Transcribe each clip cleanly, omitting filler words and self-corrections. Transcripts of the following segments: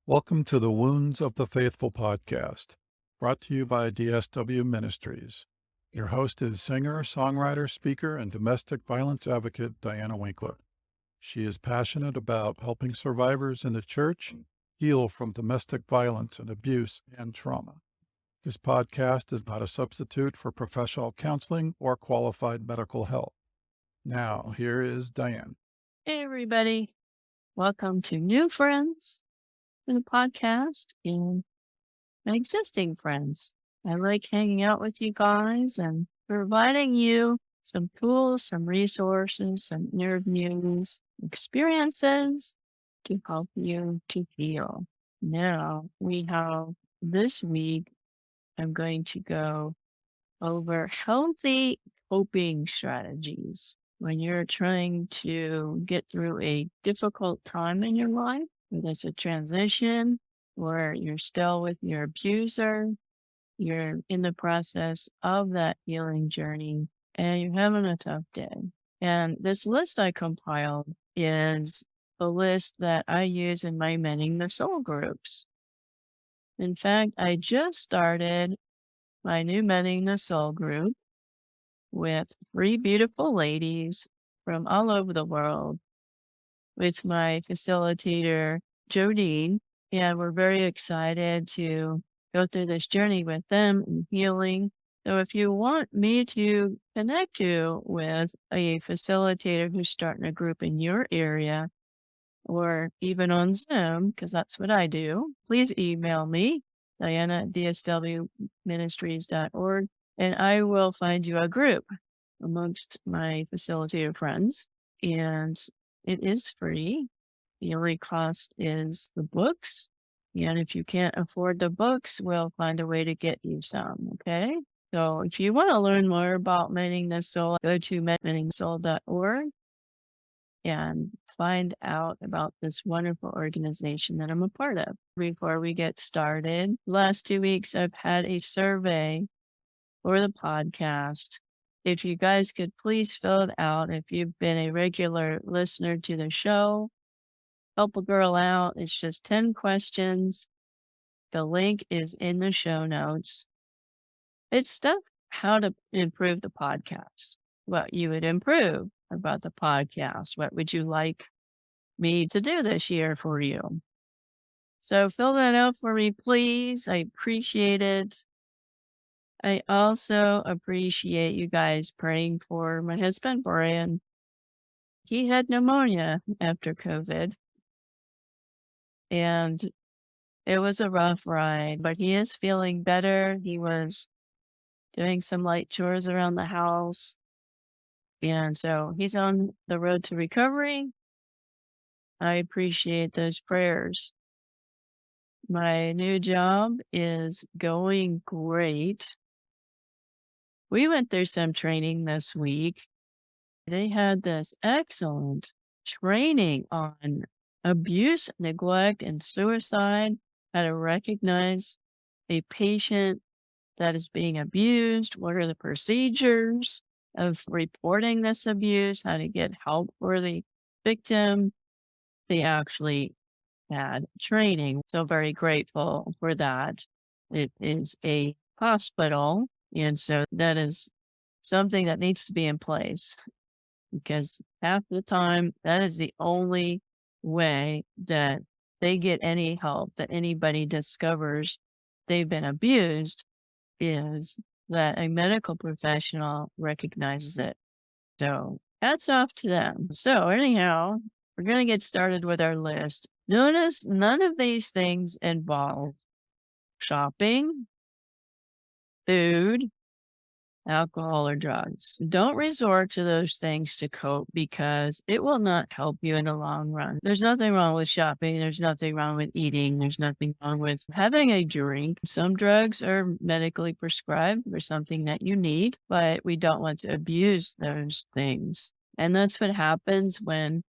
Welcome to the Wounds of the Faithful podcast, brought to you by DSW Ministries. Your host is singer, songwriter, speaker, and domestic violence advocate Diana Winkler. She is passionate about helping survivors in the church heal from domestic violence and abuse and trauma. This podcast is not a substitute for professional counseling or qualified medical help. Now, here is Diane. Hey, everybody. Welcome to new friends in the podcast and my existing friends. I like hanging out with you guys and providing you some tools, some resources, some interviews, experiences to help you to heal. Now we have this week, I'm going to go over healthy coping strategies when you're trying to get through a difficult time in your life, whether it's a transition or you're still with your abuser, you're in the process of that healing journey, and you're having a tough day. And this list I compiled is a list that I use in my Mending the Soul groups. In fact, I just started my new Mending the Soul group with 3 beautiful ladies from all over the world with my facilitator, Jodine. And we're very excited to go through this journey with them and healing. So if you want me to connect you with a facilitator who's starting a group in your area or even on Zoom, because that's what I do, please email me, Diana@dswministries.org, and I will find you a group amongst my facilitator friends. And it is free. The only cost is the books. And if you can't afford the books, we'll find a way to get you some. Okay. So if you want to learn more about Mending the Soul, go to mendingsoul.org and find out about this wonderful organization that I'm a part of. Before we get started, last 2 weeks, I've had a survey for the podcast. If you guys could please fill it out. If you've been a regular listener to the show, help a girl out. It's just 10 questions. The link is in the show notes. It's stuff how to improve the podcast, what you would improve about the podcast. What would you like me to do this year for you? So fill that out for me, please. I appreciate it. I also appreciate you guys praying for my husband, Brian. He had pneumonia after COVID, and it was a rough ride, but he is feeling better. He was doing some light chores around the house, and so he's on the road to recovery. I appreciate those prayers. My new job is going great. We went through some training this week. They had this excellent training on abuse, neglect, and suicide, how to recognize a patient that is being abused, what are the procedures of reporting this abuse, how to get help for the victim. They actually had training, so very grateful for that. It is a hospital, and so that is something that needs to be in place because half the time that is the only way that they get any help, that anybody discovers they've been abused, is that a medical professional recognizes it. So hats off to them. So anyhow, we're going to get started with our list. Notice none of these things involve shopping, food, alcohol, or drugs. Don't resort to those things to cope because it will not help you in the long run. There's nothing wrong with shopping. There's nothing wrong with eating. There's nothing wrong with having a drink. Some drugs are medically prescribed for something that you need, but we don't want to abuse those things. And that's what happens when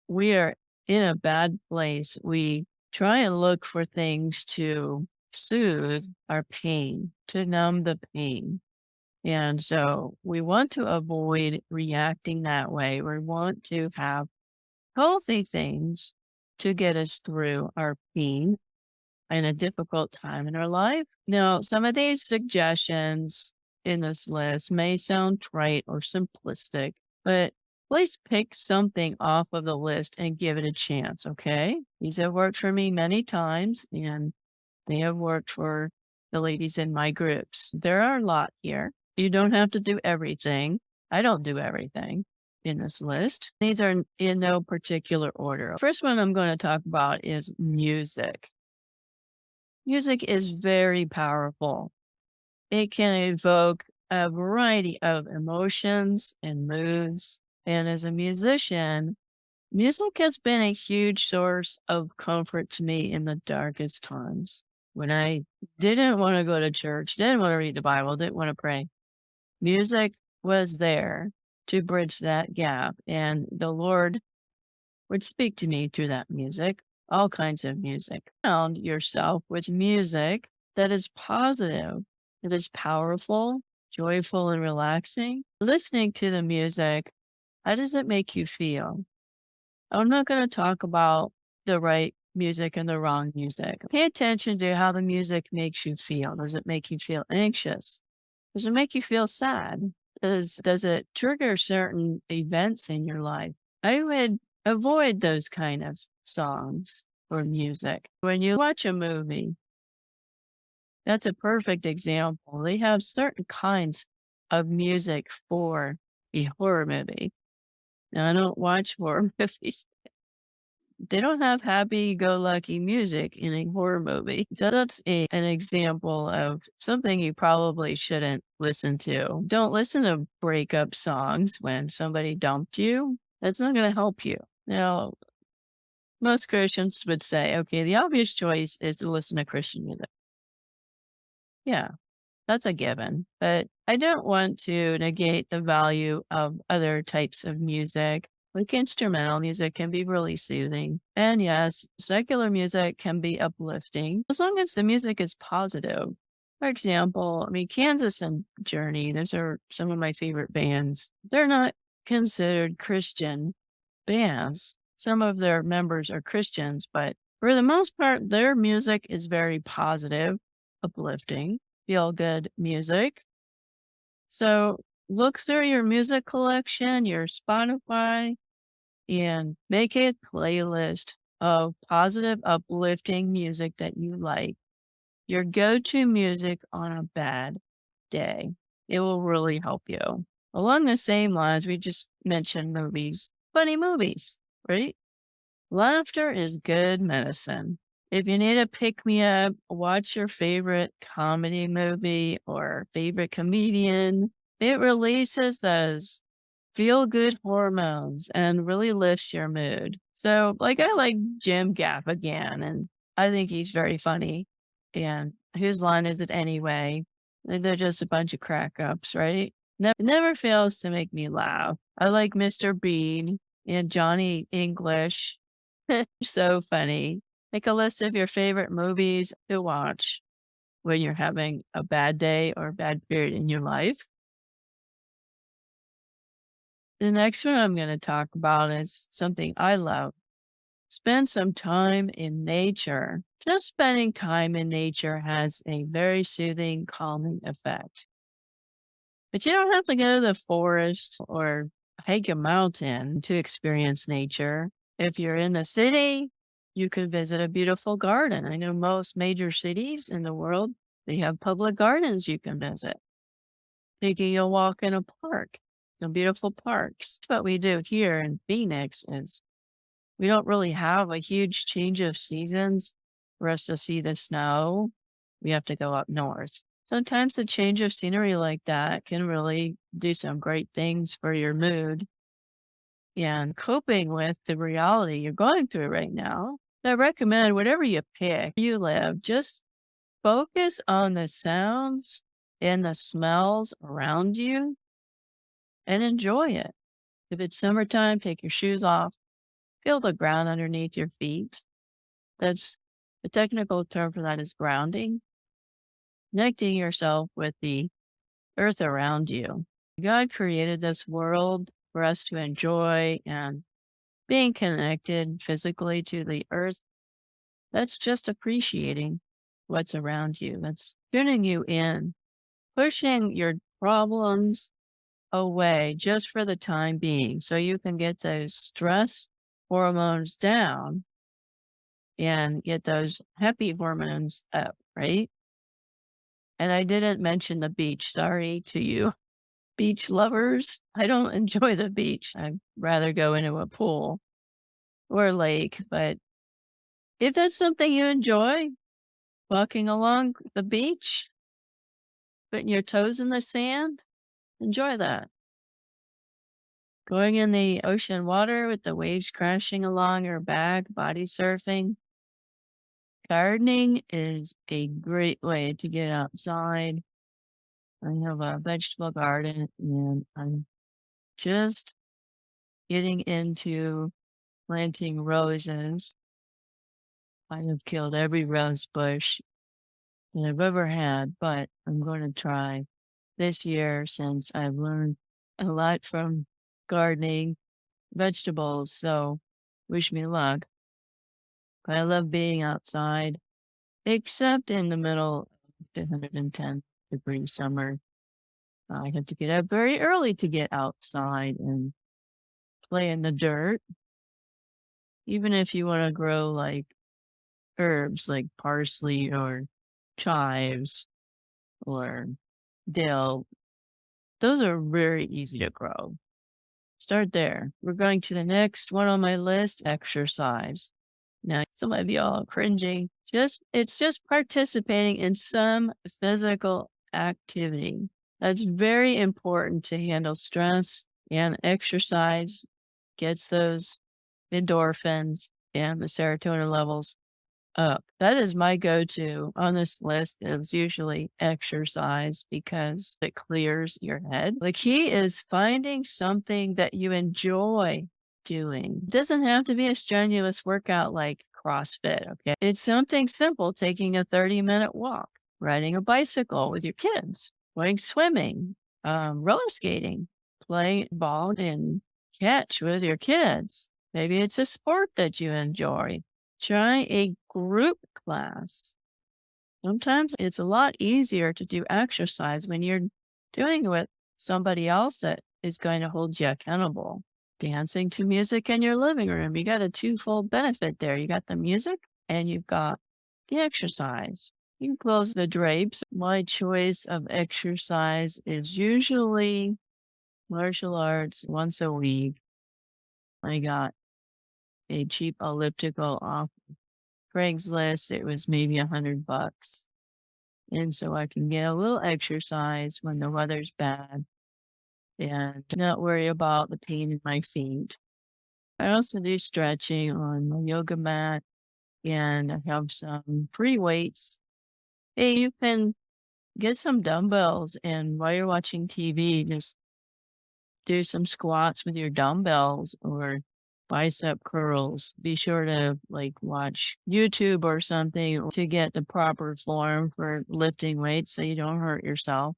we are in a bad place. We try and look for things to soothe our pain, to numb the pain. And so we want to avoid reacting that way. We want to have healthy things to get us through our pain in a difficult time in our life. Now, some of these suggestions in this list may sound trite or simplistic, but please pick something off of the list and give it a chance, okay? These have worked for me many times, and they have worked for the ladies in my groups. There are a lot here. You don't have to do everything. I don't do everything in this list. These are in no particular order. First one I'm going to talk about is music. Music is very powerful. It can evoke a variety of emotions and moods. And as a musician, music has been a huge source of comfort to me in the darkest times. When I didn't want to go to church, didn't want to read the Bible, didn't want to pray, music was there to bridge that gap. And the Lord would speak to me through that music, all kinds of music. Found yourself with music that is positive, that is powerful, joyful, and relaxing. Listening to the music, how does it make you feel? I'm not going to talk about the right music and the wrong music. Pay attention to how the music makes you feel. Does it make you feel anxious? Does it make you feel sad? Does it trigger certain events in your life? I would avoid those kind of songs or music. When you watch a movie, that's a perfect example. They have certain kinds of music for a horror movie. Now, I don't watch horror movies. They don't have happy-go-lucky music in a horror movie. So that's an example of something you probably shouldn't listen to. Don't listen to breakup songs when somebody dumped you. That's not going to help you. Now, most Christians would say, okay, the obvious choice is to listen to Christian music. Yeah, that's a given. But I don't want to negate the value of other types of music. Like instrumental music can be really soothing. And yes, secular music can be uplifting as long as the music is positive. For example, I mean, Kansas and Journey, those are some of my favorite bands. They're not considered Christian bands. Some of their members are Christians, but for the most part, their music is very positive, uplifting, feel good music. So look through your music collection, your Spotify, and make a playlist of positive, uplifting music that you like. Your go-to music on a bad day. It will really help you. Along the same lines, we just mentioned movies, funny movies, right? Laughter is good medicine. If you need a pick me up, watch your favorite comedy movie or favorite comedian. It releases those feel good hormones and really lifts your mood. So, like, I like Jim Gaffigan, and I think he's very funny. And whose line is it anyway? They're just a bunch of crack ups, right? Never fails to make me laugh. I like Mr. Bean and Johnny English. So funny. Make a list of your favorite movies to watch when you're having a bad day or a bad period in your life. The next one I'm going to talk about is something I love. Spend some time in nature. Just spending time in nature has a very soothing, calming effect. But you don't have to go to the forest or hike a mountain to experience nature. If you're in the city, you could visit a beautiful garden. I know most major cities in the world, they have public gardens you can visit. Taking a walk in a park, some beautiful parks. What we do here in Phoenix is we don't really have a huge change of seasons for us to see the snow. We have to go up north. Sometimes a change of scenery like that can really do some great things for your mood and coping with the reality you're going through right now. I recommend whatever you pick, you live, just focus on the sounds and the smells around you and enjoy it. If it's summertime, take your shoes off, feel the ground underneath your feet. That's the technical term for that is grounding, connecting yourself with the earth around you. God created this world for us to enjoy, and being connected physically to the earth That's just appreciating what's around you. That's tuning you in, pushing your problems away just for the time being so you can get those stress hormones down and get those happy hormones up, right? And I didn't mention the beach. Sorry to you beach lovers. I don't enjoy the beach. I'd rather go into a pool or a lake. But if that's something you enjoy, walking along the beach, putting your toes in the sand, enjoy that. Going in the ocean water with the waves crashing along your back, body surfing. Gardening is a great way to get outside. I have a vegetable garden and I'm just getting into planting roses. I have killed every rose bush that I've ever had, but I'm going to try this year since I've learned a lot from gardening vegetables. So wish me luck. But I love being outside, except in the middle of the 110-degree summer. I have to get up very early to get outside and play in the dirt. Even if you want to grow like herbs like parsley or chives or dill, those are very easy to grow. Start there. We're going to the next one on my list, exercise. Now, some of y'all are cringing. It's just participating in some physical activity. That's very important to handle stress, and exercise gets those endorphins and the serotonin levels up. That is my go-to on this list is usually exercise because it clears your head. The key is finding something that you enjoy doing. It doesn't have to be a strenuous workout like CrossFit, okay? It's something simple, taking a 30-minute walk, riding a bicycle with your kids, going swimming, roller skating, playing ball and catch with your kids. Maybe it's a sport that you enjoy. Try a group class. Sometimes it's a lot easier to do exercise when you're doing it with somebody else that is going to hold you accountable. Dancing to music in your living room. You got a twofold benefit there. You got the music and you've got the exercise. You can close the drapes. My choice of exercise is usually martial arts once a week. I got a cheap elliptical off Craigslist. It was maybe $100. And so I can get a little exercise when the weather's bad and not worry about the pain in my feet. I also do stretching on my yoga mat and I have some free weights. Hey, you can get some dumbbells and while you're watching TV, just do some squats with your dumbbells or bicep curls. Be sure to like watch YouTube or something to get the proper form for lifting weights so you don't hurt yourself.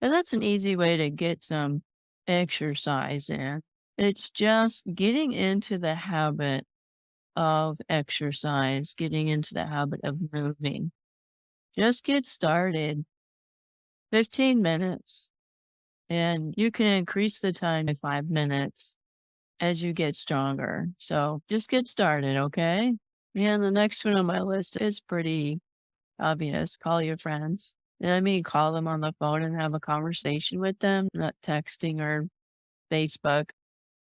And that's an easy way to get some exercise in. It's just getting into the habit of exercise, getting into the habit of moving. Just get started. 15 minutes. And you can increase the time to 5 minutes as you get stronger. So just get started, okay? And the next one on my list is pretty obvious. Call your friends. And I mean, call them on the phone and have a conversation with them, not texting or Facebook.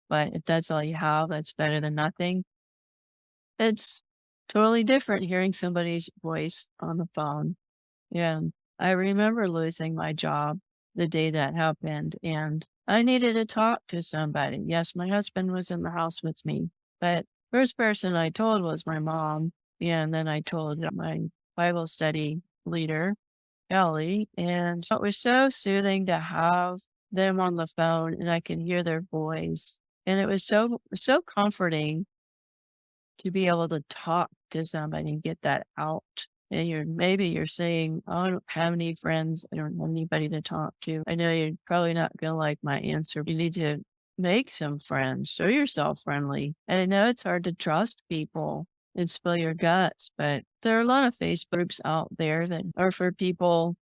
But if that's all you have, that's better than nothing. It's totally different hearing somebody's voice on the phone. Yeah. I remember losing my job the day that happened, and I needed to talk to somebody. Yes, my husband was in the house with me, but first person I told was my mom, and then I told my Bible study leader, Ellie, and it was so soothing to have them on the phone and I can hear their voice. And it was so comforting to be able to talk to somebody and get that out. And maybe you're saying, "Oh, I don't have any friends. I don't have anybody to talk to." I know you're probably not gonna like my answer. You need to make some friends, show yourself friendly. And I know it's hard to trust people and spill your guts. But there are a lot of Facebook groups out there that are for people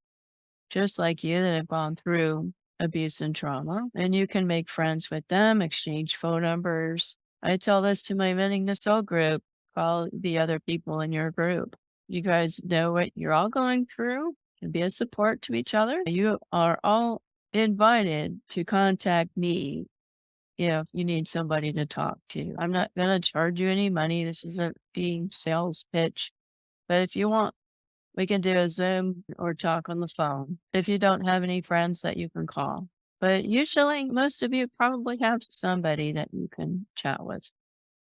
just like you that have gone through abuse and trauma, and you can make friends with them, exchange phone numbers. I tell this to my Venting the Soul group, call the other people in your group. You guys know what you're all going through and be a support to each other. You are all invited to contact me if you need somebody to talk to. I'm not going to charge you any money. This isn't being sales pitch, but if you want, we can do a Zoom or talk on the phone if you don't have any friends that you can call. But usually, most of you probably have somebody that you can chat with.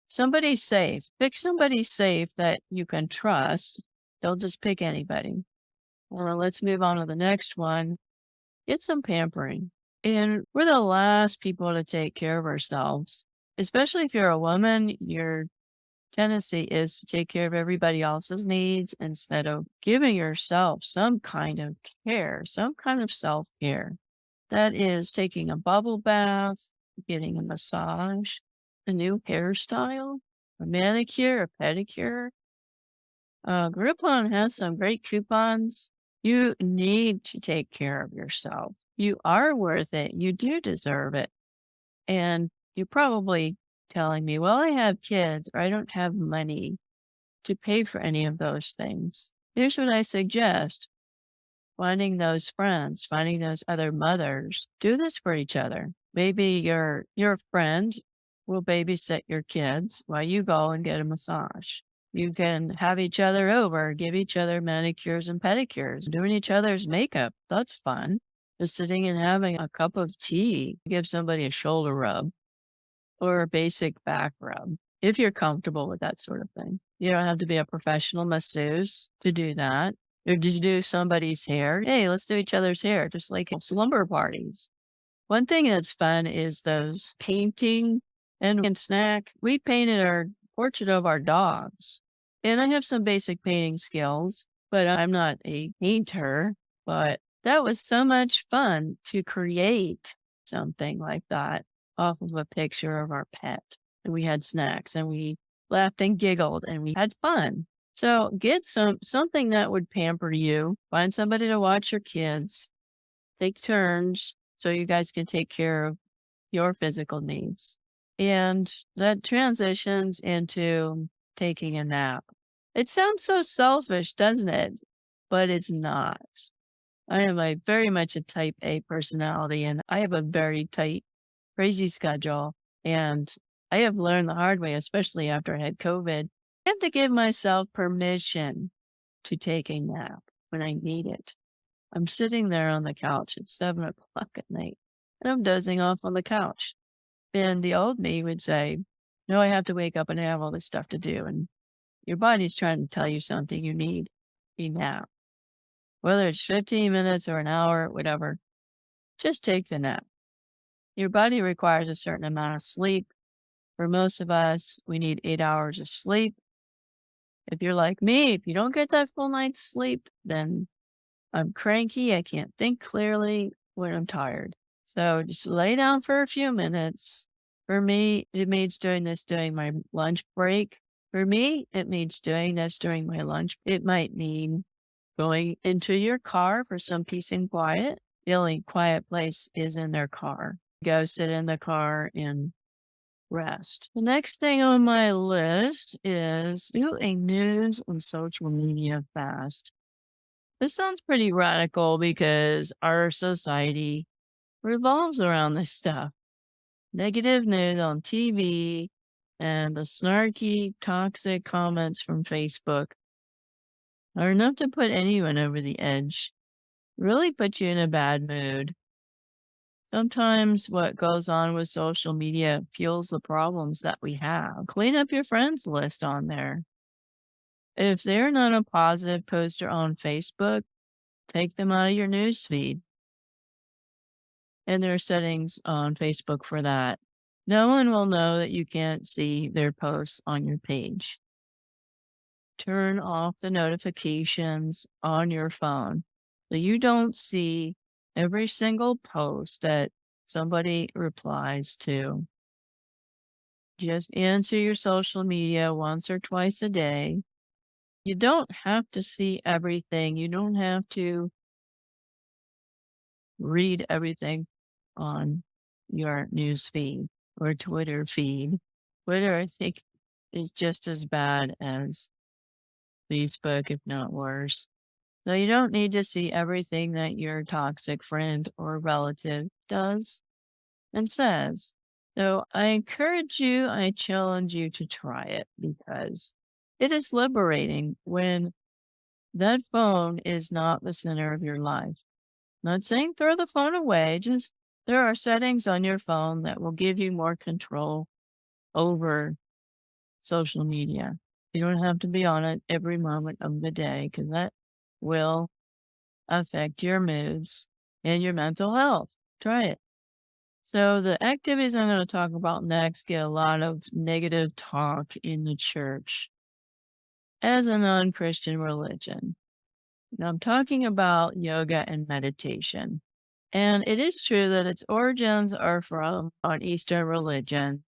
Somebody safe. Pick somebody safe that you can trust. Don't just pick anybody. Well, let's move on to the next one. Get some pampering. And we're the last people to take care of ourselves, especially if you're a woman. Your tendency is to take care of everybody else's needs instead of giving yourself some kind of care, some kind of self care. That is taking a bubble bath, getting a massage, a new hairstyle, a manicure, a pedicure. Groupon has some great coupons. You need to take care of yourself. You are worth it. You do deserve it. And you're probably telling me, well, I have kids or I don't have money to pay for any of those things. Here's what I suggest. Finding those friends, finding those other mothers, do this for each other. Maybe your friend will babysit your kids while you go and get a massage. You can have each other over, give each other manicures and pedicures, doing each other's makeup. That's fun. Just sitting and having a cup of tea, give somebody a shoulder rub or a basic back rub, if you're comfortable with that sort of thing. You don't have to be a professional masseuse to do that. Or did you do somebody's hair? Hey, let's do each other's hair, just like slumber parties. One thing that's fun is those painting and snack. We painted our portrait of our dogs. And I have some basic painting skills, but I'm not a painter. But that was so much fun to create something like that off of a picture of our pet. And we had snacks and we laughed and giggled and we had fun. So get something that would pamper you. Find somebody to watch your kids. Take turns so you guys can take care of your physical needs. And that transitions into taking a nap. It sounds so selfish, doesn't it? But it's not. I am very much a type A personality and I have a very tight, crazy schedule. And I have learned the hard way, especially after I had COVID. I have to give myself permission to take a nap when I need it. I'm sitting there on the couch at 7 o'clock at night and I'm dozing off on the couch. And the old me would say, no, I have to wake up and have all this stuff to do. And your body's trying to tell you something you need a nap. Whether it's 15 minutes or an hour, whatever, just take the nap. Your body requires a certain amount of sleep. For most of us, we need 8 hours of sleep. If you're like me, if you don't get that full night's sleep, then I'm cranky. I can't think clearly when I'm tired. So just lay down for a few minutes. For me, it means doing this during my lunch break. For me, it means doing this during my lunch. It might mean going into your car for some peace and quiet. The only quiet place is in their car. Go sit in the car and rest. The next thing on my list is do a news and social media fast. This sounds pretty radical because our society revolves around this stuff. Negative news on TV and the snarky, toxic comments from Facebook are enough to put anyone over the edge. Really put you in a bad mood. Sometimes what goes on with social media fuels the problems that we have. Clean up your friends list on there. If they're not a positive poster on Facebook, take them out of your news feed. And there are settings on Facebook for that. No one will know that you can't see their posts on your page. Turn off the notifications on your phone so you don't see every single post that somebody replies to. Just answer your social media once or twice a day. You don't have to see everything. You don't have to read everything on your news feed or Twitter feed. Twitter, I think, is just as bad as Facebook, if not worse. So you don't need to see everything that your toxic friend or relative does and says. So I encourage you, I challenge you to try it because it is liberating when that phone is not the center of your life. Not saying throw the phone away, just there are settings on your phone that will give you more control over social media. You don't have to be on it every moment of the day because that will affect your moods and your mental health. Try it. So the activities I'm going to talk about next get a lot of negative talk in the church as a non-Christian religion. Now I'm talking about yoga and meditation. And it is true that its origins are from an Eastern religion,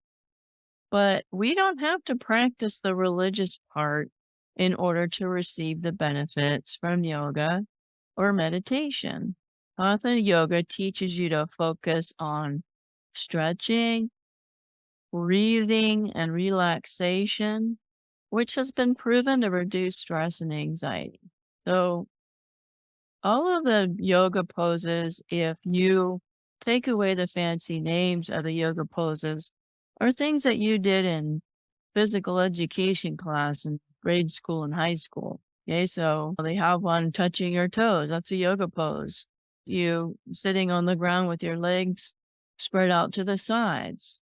but we don't have to practice the religious part in order to receive the benefits from yoga or meditation. Hatha yoga teaches you to focus on stretching, breathing, and relaxation, which has been proven to reduce stress and anxiety. So, all of the yoga poses, if you take away the fancy names of the yoga poses, are things that you did in physical education class in grade school and high school. Okay, so they have one touching your toes. That's a yoga pose. You sitting on the ground with your legs spread out to the sides.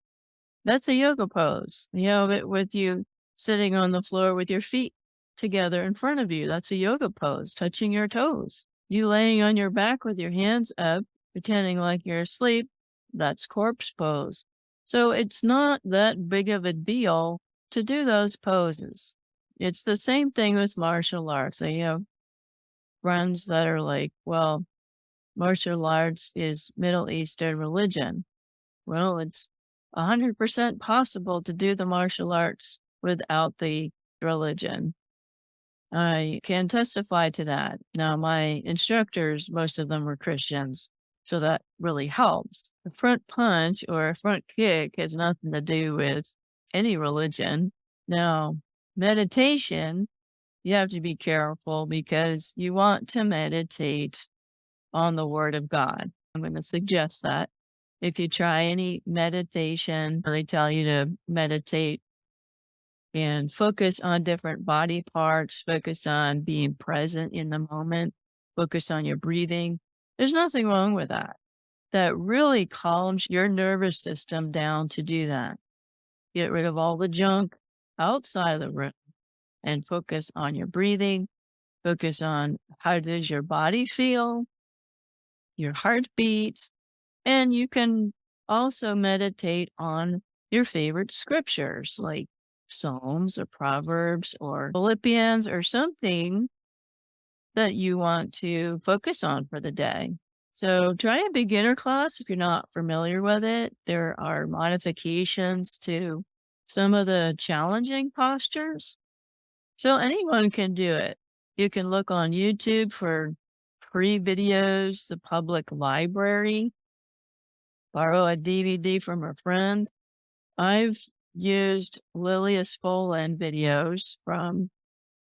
That's a yoga pose. You have it with you sitting on the floor with your feet together in front of you. That's a yoga pose, touching your toes. You laying on your back with your hands up, pretending like you're asleep. That's corpse pose. So it's not that big of a deal to do those poses. It's the same thing with martial arts. I have friends that are like, well, martial arts is Middle Eastern religion. Well, it's 100% possible to do the martial arts without the religion. I can testify to that. Now, my instructors, most of them were Christians, so that really helps. The front punch or a front kick has nothing to do with any religion. Now, meditation, you have to be careful because you want to meditate on the Word of God. I'm going to suggest that. If you try any meditation, they tell you to meditate and focus on different body parts, focus on being present in the moment, focus on your breathing. There's nothing wrong with that. That really calms your nervous system down to do that. Get rid of all the junk outside of the room and focus on your breathing, focus on how does your body feel, your heartbeat, and you can also meditate on your favorite scriptures like Psalms or Proverbs or Philippians or something that you want to focus on for the day. So try a beginner class if you're not familiar with it. There are modifications to some of the challenging postures. So anyone can do it. You can look on YouTube for free videos, the public library, borrow a DVD from a friend. I've used Lilia Spolan videos from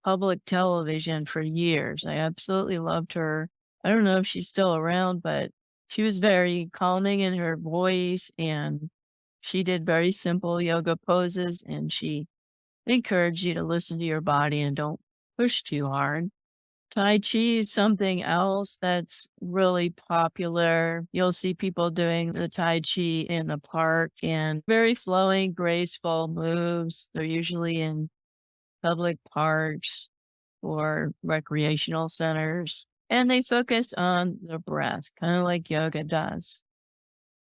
public television for years. I absolutely loved her. I don't know if she's still around, but she was very calming in her voice and she did very simple yoga poses and she encouraged you to listen to your body and don't push too hard. Tai Chi is something else that's really popular. You'll see people doing the Tai Chi in the park and very flowing, graceful moves. They're usually in public parks or recreational centers. And they focus on the breath, kind of like yoga does.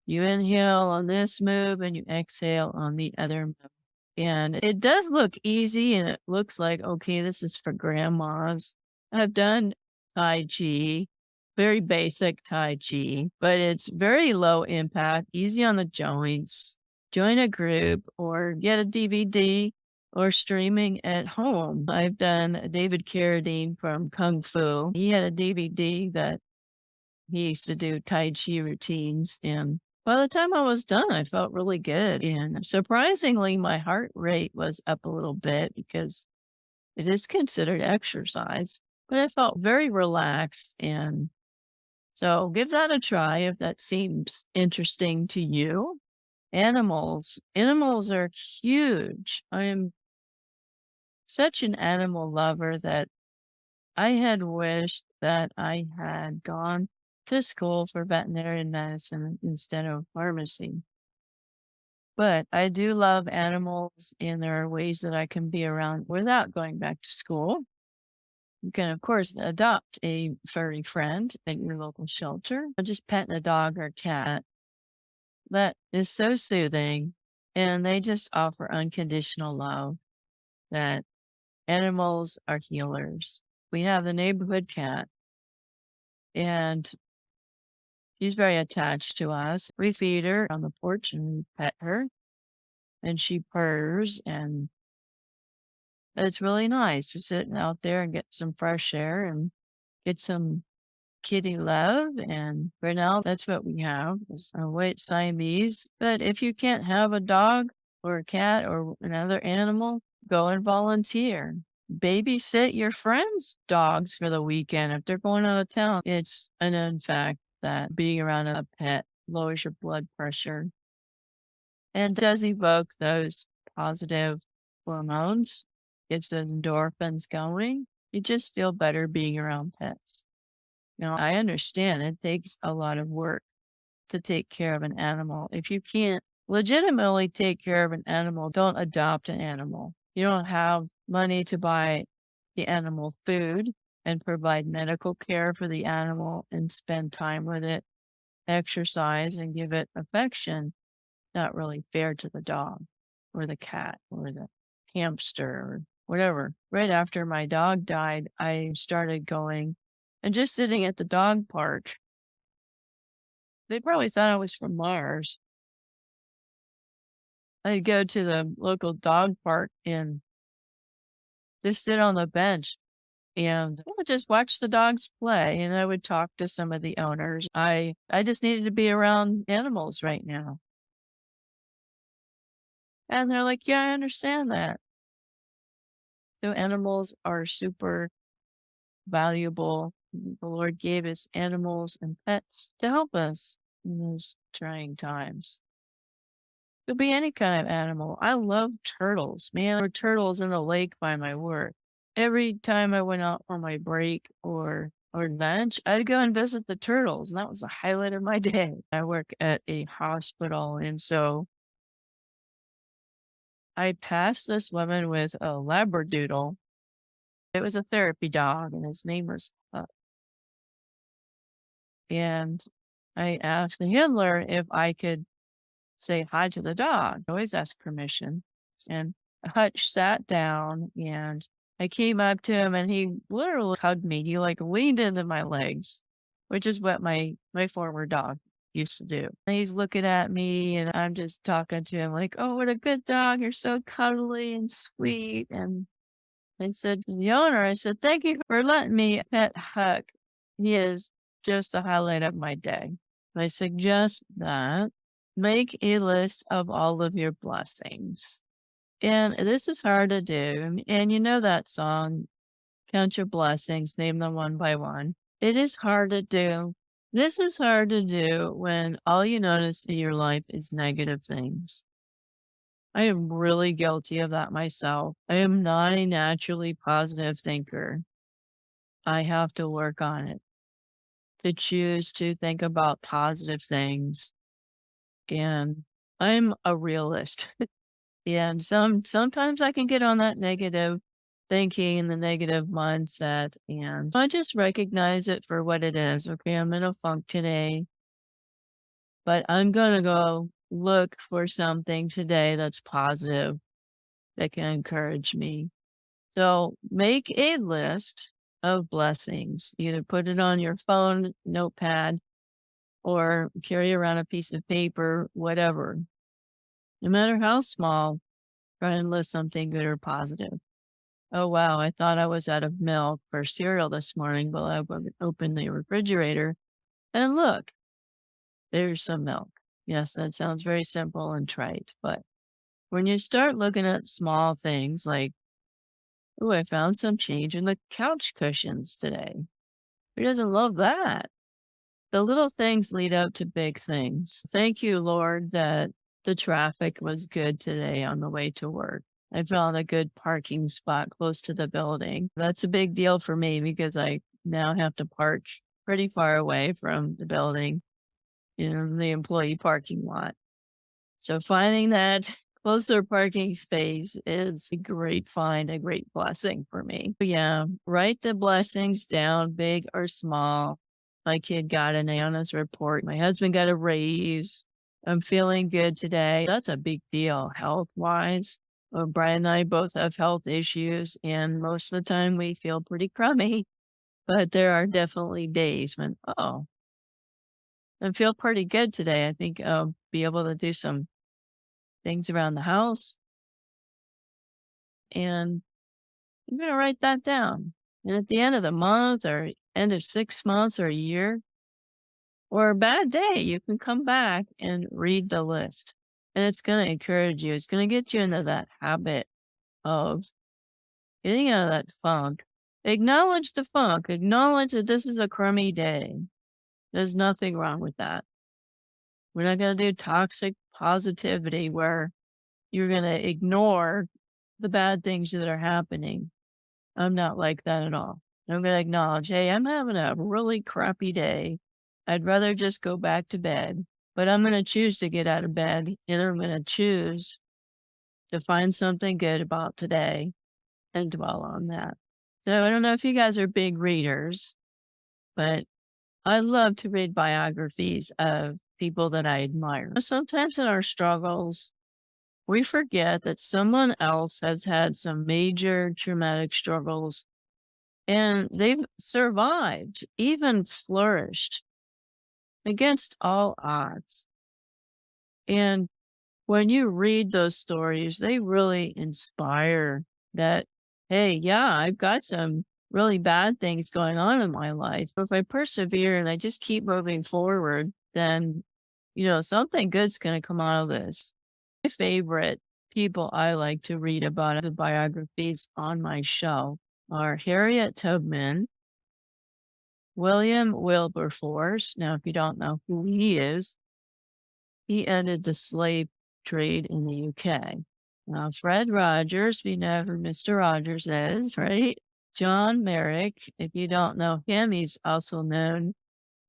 You inhale on this move and you exhale on the other move. And it does look easy and it looks like, okay, this is for grandmas. I've done Tai Chi, very basic Tai Chi, but it's very low impact, easy on the joints, join a group or get a DVD or streaming at home. I've done David Carradine from Kung Fu. He had a DVD that he used to do Tai Chi routines, and by the time I was done, I felt really good, and surprisingly, my heart rate was up a little bit because it is considered exercise, but I felt very relaxed, and so give that a try if that seems interesting to you. Animals are huge. I am such an animal lover that I had wished that I had gone to school for veterinary medicine instead of pharmacy. But I do love animals, and there are ways that I can be around without going back to school. You can, of course, adopt a furry friend at your local shelter, or just pet a dog or cat. That is so soothing, and they just offer unconditional love that animals are healers. We have the neighborhood cat, and she's very attached to us. We feed her on the porch and we pet her, and she purrs, and it's really nice. We're sitting out there and get some fresh air and get some kitty love. And for now, that's what we have is our white Siamese. But if you can't have a dog or a cat or another animal, go and volunteer. Babysit your friends' dogs for the weekend if they're going out of town. It's a known fact that being around a pet lowers your blood pressure and does evoke those positive hormones, gets the endorphins going. You just feel better being around pets. Now, I understand it takes a lot of work to take care of an animal. If you can't legitimately take care of an animal, don't adopt an animal. You don't have money to buy the animal food and provide medical care for the animal and spend time with it, exercise and give it affection. Not really fair to the dog or the cat or the hamster or whatever. Right after my dog died, I started going and just sitting at the dog park. They probably thought I was from Mars. I'd go to the local dog park and just sit on the bench and I would just watch the dogs play, and I would talk to some of the owners. I just needed to be around animals right now. And they're like, "Yeah, I understand that." So animals are super valuable. The Lord gave us animals and pets to help us in those trying times. Could be any kind of animal. I love turtles, man. There were turtles in the lake by my work. Every time I went out for my break or lunch, I'd go and visit the turtles, and that was the highlight of my day. I work at a hospital, and so I passed this woman with a Labradoodle. It was a therapy dog, and his name was and I asked the handler if I could say hi to the dog. I always ask permission. And Hutch sat down and I came up to him and he literally hugged me. He like leaned into my legs, which is what my former dog used to do. And he's looking at me and I'm just talking to him like, "Oh, what a good dog. You're so cuddly and sweet." And I said to the owner, I said, "Thank you for letting me pet Huck. He is just the highlight of my day." I suggest that make a list of all of your blessings. And this is hard to do. And you know that song, Count Your Blessings, name them one by one. It is hard to do. This is hard to do when all you notice in your life is negative things. I am really guilty of that myself. I am not a naturally positive thinker. I have to work on it to choose to think about positive things. And I'm a realist. And sometimes I can get on that negative thinking and the negative mindset. And I just recognize it for what it is. Okay, I'm in a funk today, but I'm gonna go look for something today that's positive that can encourage me. So make a list of blessings. Either put it on your phone, notepad, or carry around a piece of paper, whatever. No matter how small, try and list something good or positive. Oh, wow, I thought I was out of milk for cereal this morning, but I opened the refrigerator and look, there's some milk. Yes, that sounds very simple and trite, but when you start looking at small things like, oh, I found some change in the couch cushions today. Who doesn't love that? The little things lead up to big things. Thank you, Lord, that the traffic was good today on the way to work. I found a good parking spot close to the building. That's a big deal for me because I now have to park pretty far away from the building in the employee parking lot. So finding that closer parking space is a great find, a great blessing for me. But yeah, write the blessings down, big or small. My kid got an A on his report. My husband got a raise. I'm feeling good today. That's a big deal health wise. Brian and I both have health issues, and most of the time we feel pretty crummy. But there are definitely days when, oh, I feel pretty good today. I think I'll be able to do some things around the house, and I'm gonna write that down. And at the end of the month or end of 6 months or a year or a bad day, you can come back and read the list. And it's gonna encourage you. It's gonna get you into that habit of getting out of that funk. Acknowledge the funk. Acknowledge that this is a crummy day. There's nothing wrong with that. We're not gonna do toxic positivity where you're gonna ignore the bad things that are happening. I'm not like that at all. I'm gonna acknowledge, hey, I'm having a really crappy day. I'd rather just go back to bed, but I'm gonna choose to get out of bed and I'm gonna choose to find something good about today and dwell on that. So I don't know if you guys are big readers, but I love to read biographies of people that I admire. Sometimes in our struggles, we forget that someone else has had some major traumatic struggles and they've survived, even flourished against all odds. And when you read those stories, they really inspire that, hey, yeah, I've got some really bad things going on in my life. But if I persevere and I just keep moving forward, then, something good's going to come out of this. My favorite people I like to read about the biographies on my shelf are Harriet Tubman, William Wilberforce. Now, if you don't know who he is, he ended the slave trade in the UK. Now, Fred Rogers, we know who Mr. Rogers is, right? John Merrick, if you don't know him, he's also known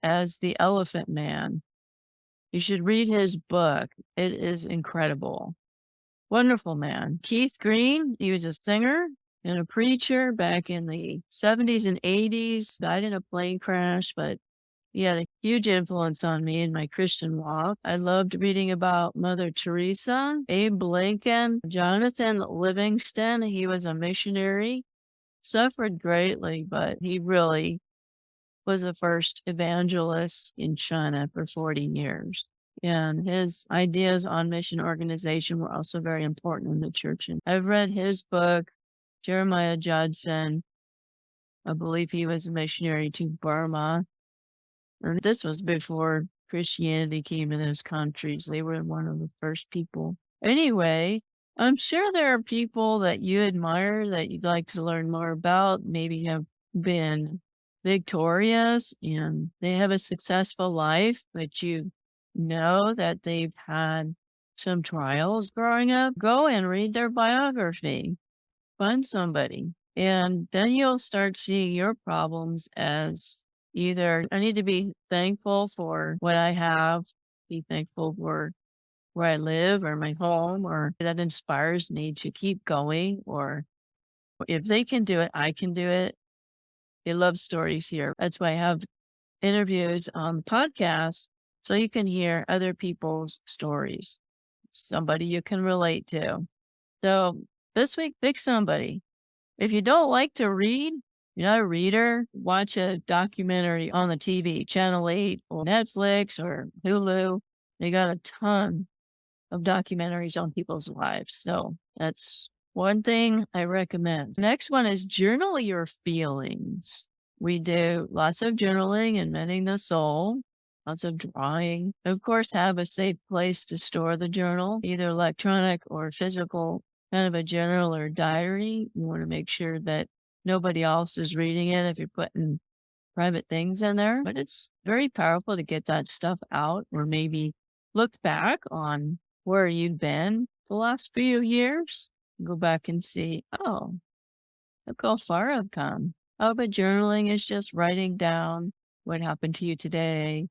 as the Elephant Man. You should read his book. It is incredible. Wonderful man. Keith Green, he was a singer and a preacher back in the 70s and 80s, died in a plane crash, but he had a huge influence on me in my Christian walk. I loved reading about Mother Teresa, Abe Lincoln, Jonathan Livingston. He was a missionary, suffered greatly, but he really was the first evangelist in China for 40 years. And his ideas on mission organization were also very important in the church. And I've read his book, Jeremiah Judson. I believe he was a missionary to Burma. And this was before Christianity came to those countries. They were one of the first people. Anyway, I'm sure there are people that you admire that you'd like to learn more about, maybe have been victorious and they have a successful life, but you know that they've had some trials growing up. Go and read their biography. Find somebody. And then you'll start seeing your problems as either I need to be thankful for what I have, be thankful for where I live or my home, or that inspires me to keep going. Or if they can do it, I can do it. They love stories here. That's why I have interviews on the podcast so you can hear other people's stories, somebody you can relate to. So this week, pick somebody. If you don't like to read, you're not a reader, watch a documentary on the TV, Channel 8 or Netflix or Hulu. They got a ton of documentaries on people's lives. So that's one thing I recommend. Next one is journal your feelings. We do lots of journaling and mending the soul, lots of drawing. Of course, have a safe place to store the journal, either electronic or physical, kind of a journal or diary. You want to make sure that nobody else is reading it if you're putting private things in there. But it's very powerful to get that stuff out, or maybe look back on where you've been the last few years. Go back and see, oh, look how far I've come. Oh, but journaling is just writing down what happened to you today,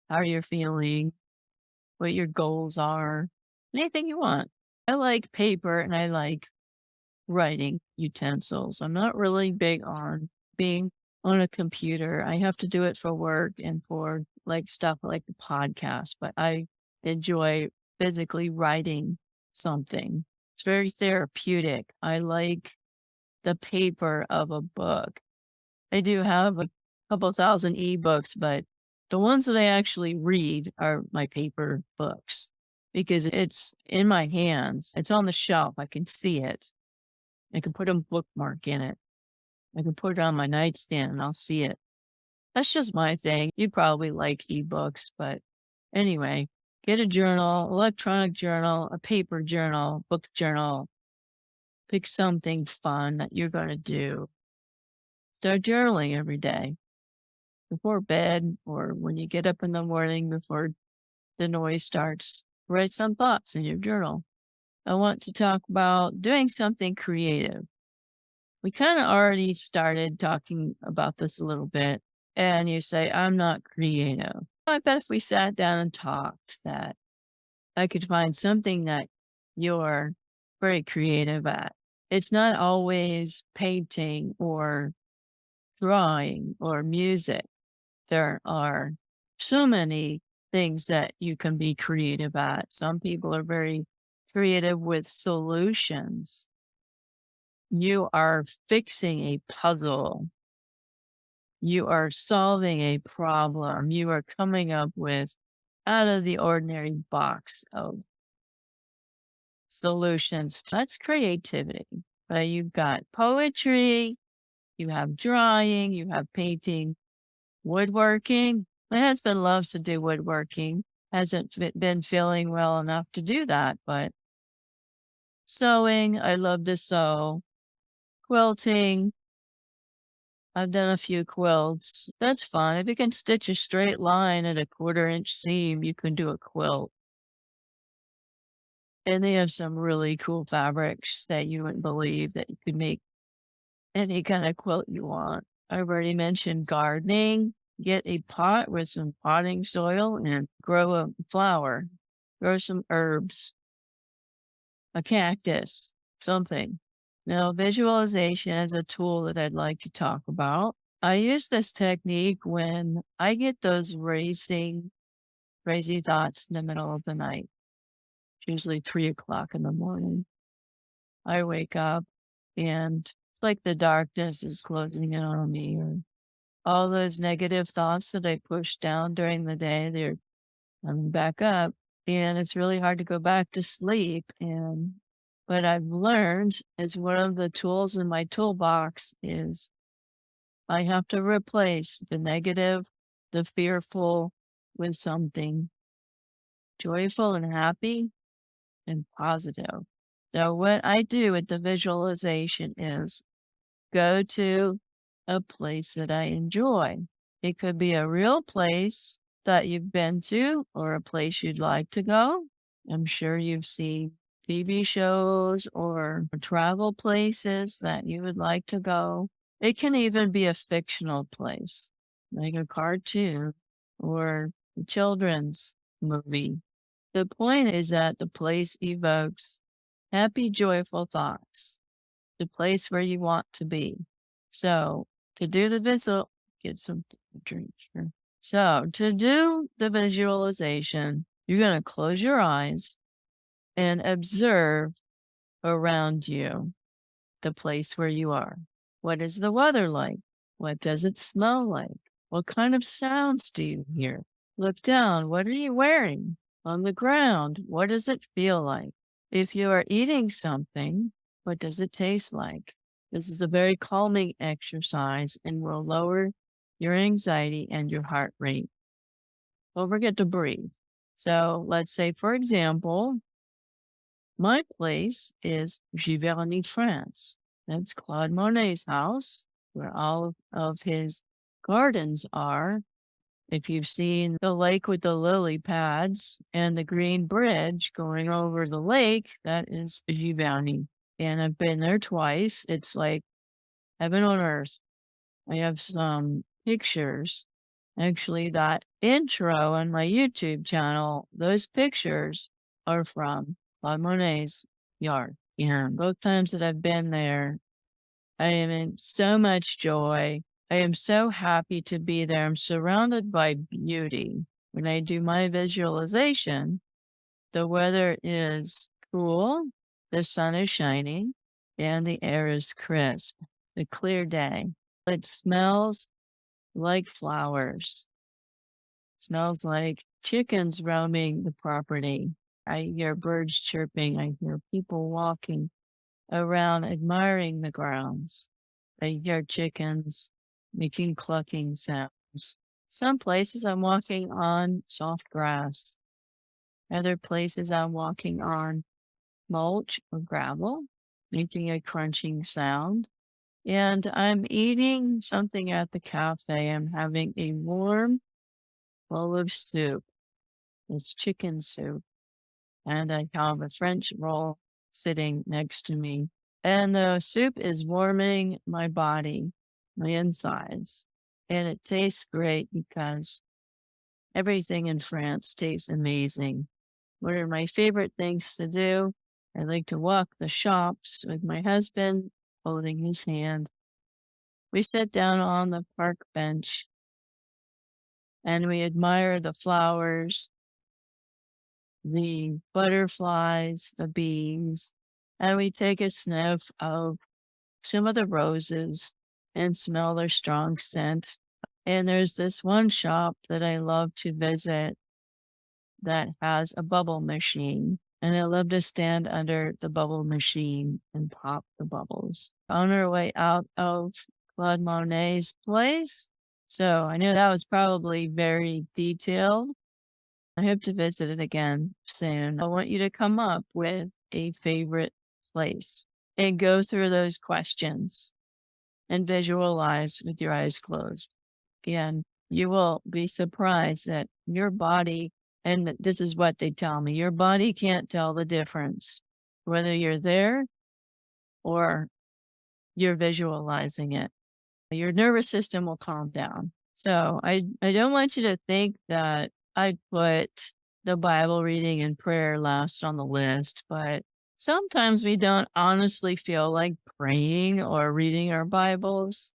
how you're feeling, what your goals are, anything you want. I like paper and I like writing utensils. I'm not really big on being on a computer. I have to do it for work and for like stuff like the podcast, but I enjoy physically writing something. It's very therapeutic. I like the paper of a book. I do have a couple thousand ebooks, but the ones that I actually read are my paper books because it's in my hands. It's on the shelf. I can see it. I can put a bookmark in it. I can put it on my nightstand and I'll see it. That's just my thing. You probably like ebooks, but anyway, get a journal, electronic journal, a paper journal, book journal. Pick something fun that you're going to do. Start journaling every day before bed or when you get up in the morning before the noise starts. Write some thoughts in your journal. I want to talk about doing something creative. We kind of already started talking about this a little bit, and you say, I'm not creative. I bet if we sat down and talked that I could find something that you're very creative at. It's not always painting or drawing or music. There are so many things that you can be creative at. Some people are very creative with solutions. You are fixing a puzzle. You are solving a problem. You are coming up with out of the ordinary box of solutions. That's creativity. You've got poetry, you have drawing, you have painting, woodworking. My husband loves to do woodworking. Hasn't been feeling well enough to do that, but sewing, I love to sew. Quilting, I've done a few quilts. That's fun. If you can stitch a straight line at a 1/4 inch seam, you can do a quilt. And they have some really cool fabrics that you wouldn't believe that you could make any kind of quilt you want. I've already mentioned gardening. Get a pot with some potting soil and grow a flower. Grow some herbs, a cactus, something. Now, visualization is a tool that I'd like to talk about. I use this technique when I get those racing, crazy thoughts in the middle of the night. It's usually 3 o'clock in the morning. I wake up and it's like the darkness is closing in on me, or all those negative thoughts that I pushed down during the day, they're coming back up. And it's really hard to go back to sleep. And what I've learned is one of the tools in my toolbox is I have to replace the negative, the fearful with something joyful and happy and positive. So what I do with the visualization is go to a place that I enjoy. It could be a real place that you've been to or a place you'd like to go. I'm sure you've seen TV shows or travel places that you would like to go. It can even be a fictional place, like a cartoon or a children's movie. The point is that the place evokes happy, joyful thoughts, the place where you want to be. So to do the visual, get some drink here. So to do the visualization, you're going to close your eyes and observe around you the place where you are. What is the weather like? What does it smell like? What kind of sounds do you hear? Look down. What are you wearing? on the ground. What does it feel like? If you are eating something, what does it taste like? This is a very calming exercise and will lower your anxiety and your heart rate. Don't forget to breathe. So let's say, for example, my place is Giverny, France. That's Claude Monet's house, where all of his gardens are. If you've seen the lake with the lily pads and the green bridge going over the lake, that is Giverny. And I've been there twice. It's like heaven on earth. I have some pictures. Actually, that intro on my YouTube channel, those pictures are from Claude Monet's yard. And both times that I've been there, I am in so much joy. I am so happy to be there. I'm surrounded by beauty. When I do my visualization, the weather is cool, the sun is shining, and the air is crisp. A clear day. It smells like flowers. Smells like chickens roaming the property. I hear birds chirping. I hear people walking around admiring the grounds. I hear chickens making clucking sounds. Some places I'm walking on soft grass. Other places I'm walking on mulch or gravel, making a crunching sound. And I'm eating something at the cafe. I'm having a warm bowl of soup. It's chicken soup. And I have a French roll sitting next to me. And the soup is warming my body, my insides. And it tastes great because everything in France tastes amazing. What are my favorite things to do? I like to walk the shops with my husband, holding his hand. We sit down on the park bench and we admire the flowers, the butterflies, the bees, and we take a sniff of some of the roses and smell their strong scent. And there's this one shop that I love to visit that has a bubble machine. And I love to stand under the bubble machine and pop the bubbles. On our way out of Claude Monet's place. So I know that was probably very detailed. I hope to visit it again soon. I want you to come up with a favorite place and go through those questions and visualize with your eyes closed. And you will be surprised that your body, and this is what they tell me, your body can't tell the difference, whether you're there or you're visualizing it. Your nervous system will calm down. So I don't want you to think that I put the Bible reading and prayer last on the list, but sometimes we don't honestly feel like praying or reading our Bibles.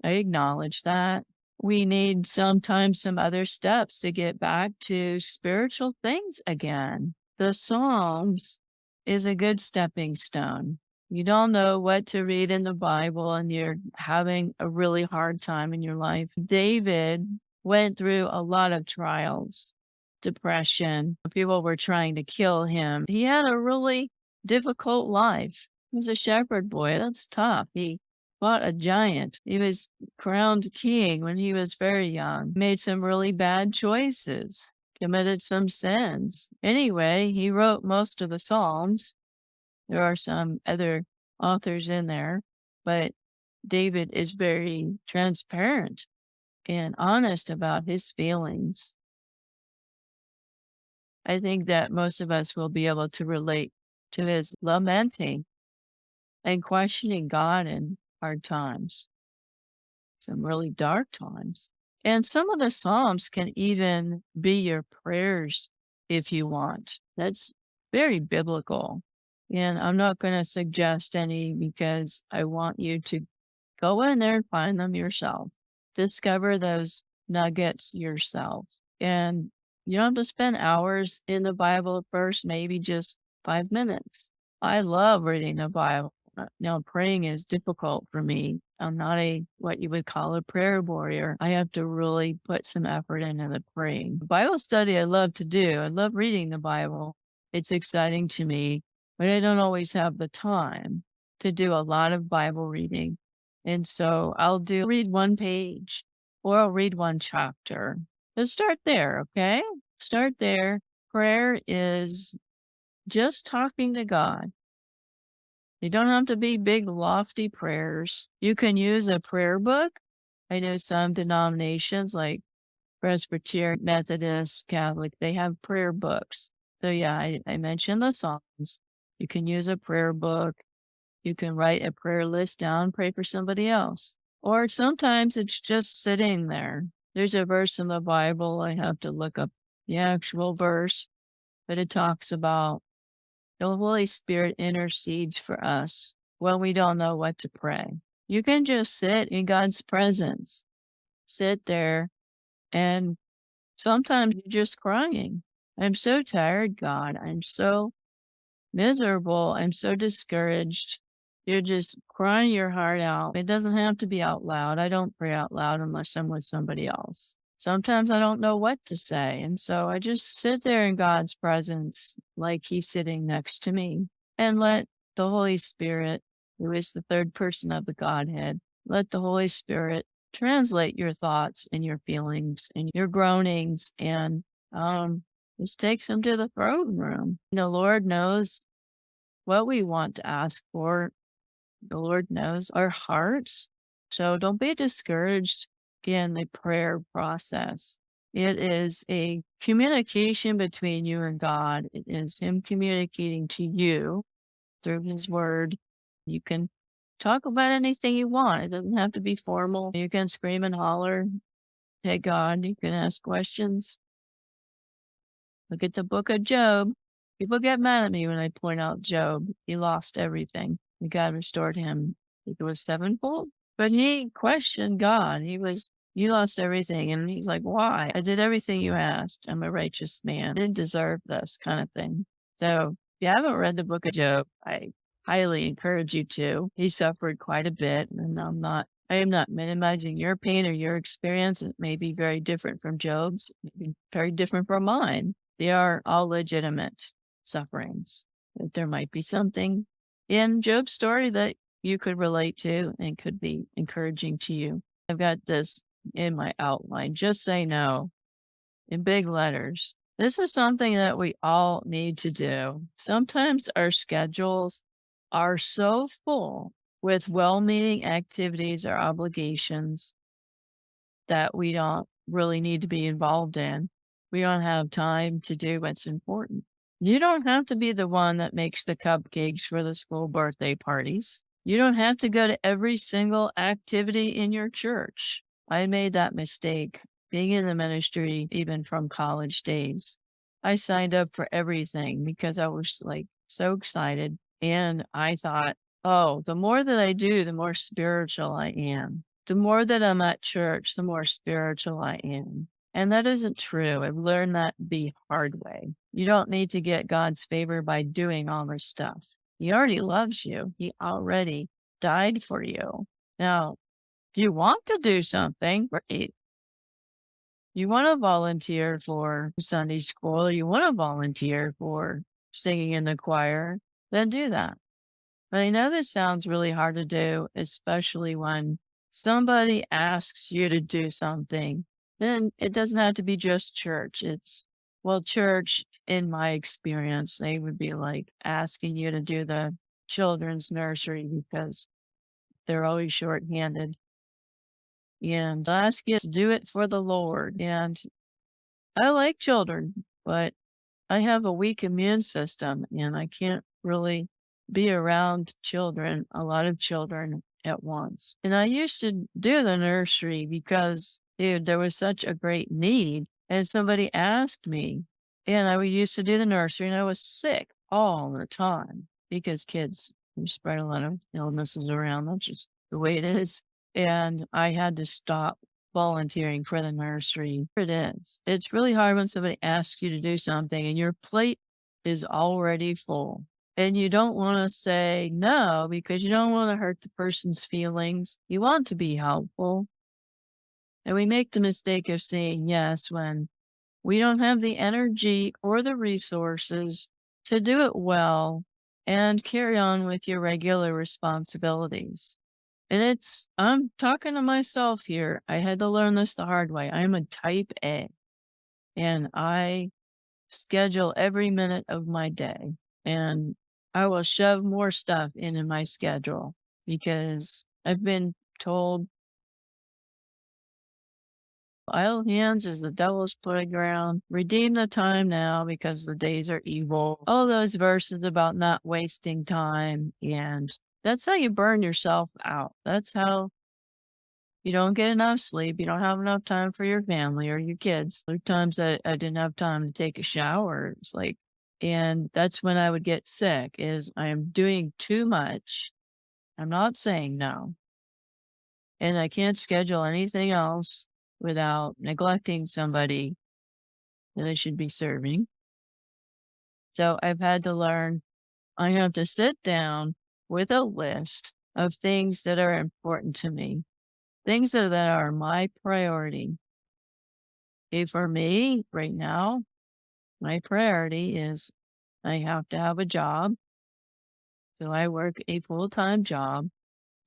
I acknowledge that. We need sometimes some other steps to get back to spiritual things again. The Psalms is a good stepping stone. You don't know what to read in the Bible and you're having a really hard time in your life. David went through a lot of trials, depression. People were trying to kill him. He had a really difficult life. He was a shepherd boy. That's tough. He fought a giant. He was crowned king when he was very young. Made some really bad choices, committed some sins. Anyway, he wrote most of the Psalms. There are some other authors in there, but David is very transparent and honest about his feelings. I think that most of us will be able to relate to his lamenting and questioning God in hard times, some really dark times. And some of the Psalms can even be your prayers if you want. That's very biblical. And I'm not going to suggest any because I want you to go in there and find them yourself. Discover those nuggets yourself. And you don't have to spend hours in the Bible at first, maybe just 5 minutes. I love reading the Bible. Now, praying is difficult for me. I'm not what you would call a prayer warrior. I have to really put some effort into the praying. Bible study I love to do. I love reading the Bible. It's exciting to me, but I don't always have the time to do a lot of Bible reading. And so read one page or I'll read one chapter. So start there, okay? Start there. Prayer is just talking to God. They don't have to be big, lofty prayers. You can use a prayer book. I know some denominations like Presbyterian, Methodist, Catholic, they have prayer books. So yeah, I mentioned the Psalms. You can use a prayer book. You can write a prayer list down, pray for somebody else. Or sometimes it's just sitting there. There's a verse in the Bible. I have to look up the actual verse, but it talks about the Holy Spirit intercedes for us when we don't know what to pray. You can just sit in God's presence, sit there, and sometimes you're just crying. I'm so tired, God. I'm so miserable. I'm so discouraged. You're just crying your heart out. It doesn't have to be out loud. I don't pray out loud unless I'm with somebody else. Sometimes I don't know what to say. And so I just sit there in God's presence like he's sitting next to me and let the Holy Spirit, who is the third person of the Godhead, let the Holy Spirit translate your thoughts and your feelings and your groanings and just takes them to the throne room. The Lord knows what we want to ask for. The Lord knows our hearts. So don't be discouraged in the prayer process. It is a communication between you and God. It is Him communicating to you through His Word. You can talk about anything you want. It doesn't have to be formal. You can scream and holler at God. You can ask questions. Look at the book of Job. People get mad at me when I point out Job. He lost everything. And God restored him. I think it was sevenfold. But he questioned God. You lost everything. And he's like, why? I did everything you asked. I'm a righteous man. I didn't deserve this kind of thing. So if you haven't read the book of Job, I highly encourage you to. He suffered quite a bit. And I am not minimizing your pain or your experience. It may be very different from Job's, maybe very different from mine. They are all legitimate sufferings. But there might be something in Job's story that you could relate to and could be encouraging to you. I've got this in my outline. Just say no in big letters. This is something that we all need to do. Sometimes our schedules are so full with well-meaning activities or obligations that we don't really need to be involved in. We don't have time to do what's important. You don't have to be the one that makes the cupcakes for the school birthday parties. You don't have to go to every single activity in your church. I made that mistake being in the ministry, even from college days. I signed up for everything because I was like so excited. And I thought, oh, the more that I do, the more spiritual I am. The more that I'm at church, the more spiritual I am. And that isn't true. I've learned that the hard way. You don't need to get God's favor by doing all this stuff. He already loves you. He already died for you. Now, if you want to do something, great. You want to volunteer for Sunday school, you want to volunteer for singing in the choir, then do that. But I know this sounds really hard to do, especially when somebody asks you to do something. Then it doesn't have to be just church. Church, in my experience, they would be like asking you to do the children's nursery because they're always short-handed. And I ask you to do it for the Lord. And I like children, but I have a weak immune system and I can't really be around a lot of children at once. And I used to do the nursery because there was such a great need. And somebody asked me, and I used to do the nursery and I was sick all the time because kids spread a lot of illnesses around. That's just the way it is. And I had to stop volunteering for the nursery. It is. It's really hard when somebody asks you to do something and your plate is already full. And you don't want to say no because you don't want to hurt the person's feelings. You want to be helpful. And we make the mistake of saying yes when we don't have the energy or the resources to do it well and carry on with your regular responsibilities. And I'm talking to myself here. I had to learn this the hard way. I'm a type A and I schedule every minute of my day, and I will shove more stuff in my schedule because I've been told idle hands is the devil's playground. Redeem the time now because the days are evil. All those verses about not wasting time. And that's how you burn yourself out. That's how you don't get enough sleep. You don't have enough time for your family or your kids. There are times that I didn't have time to take a shower. It's like, and that's when I would get sick is I am doing too much. I'm not saying no. And I can't schedule anything else without neglecting somebody that I should be serving. So I've had to learn I have to sit down with a list of things that are important to me, things that are my priority. For me, right now, my priority is I have to have a job. So I work a full-time job.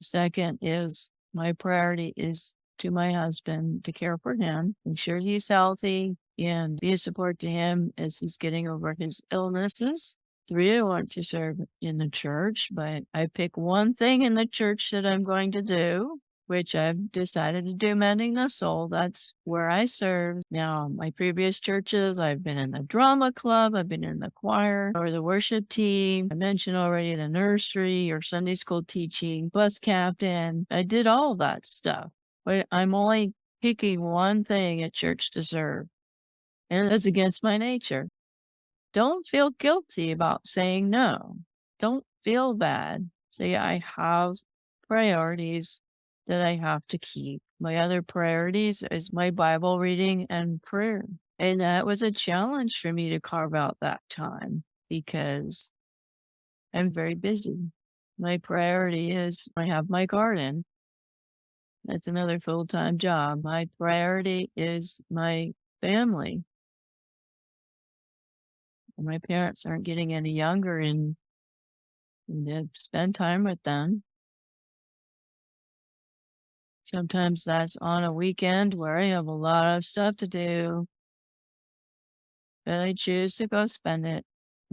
Second is my priority is to my husband to care for him, make sure he's healthy and be a support to him as he's getting over his illnesses. Three, I want to serve in the church, but I pick one thing in the church that I'm going to do, which I've decided to do mending the soul. That's where I serve. Now, my previous churches, I've been in the drama club, I've been in the choir or the worship team. I mentioned already the nursery or Sunday school teaching, bus captain. I did all that stuff, but I'm only picking one thing at church to serve, and that's against my nature. Don't feel guilty about saying no. Don't feel bad. Say, I have priorities that I have to keep. My other priorities is my Bible reading and prayer. And that was a challenge for me to carve out that time because I'm very busy. My priority is I have my garden. That's another full-time job. My priority is my family. My parents aren't getting any younger and spend time with them. Sometimes that's on a weekend where I have a lot of stuff to do, but I choose to go spend it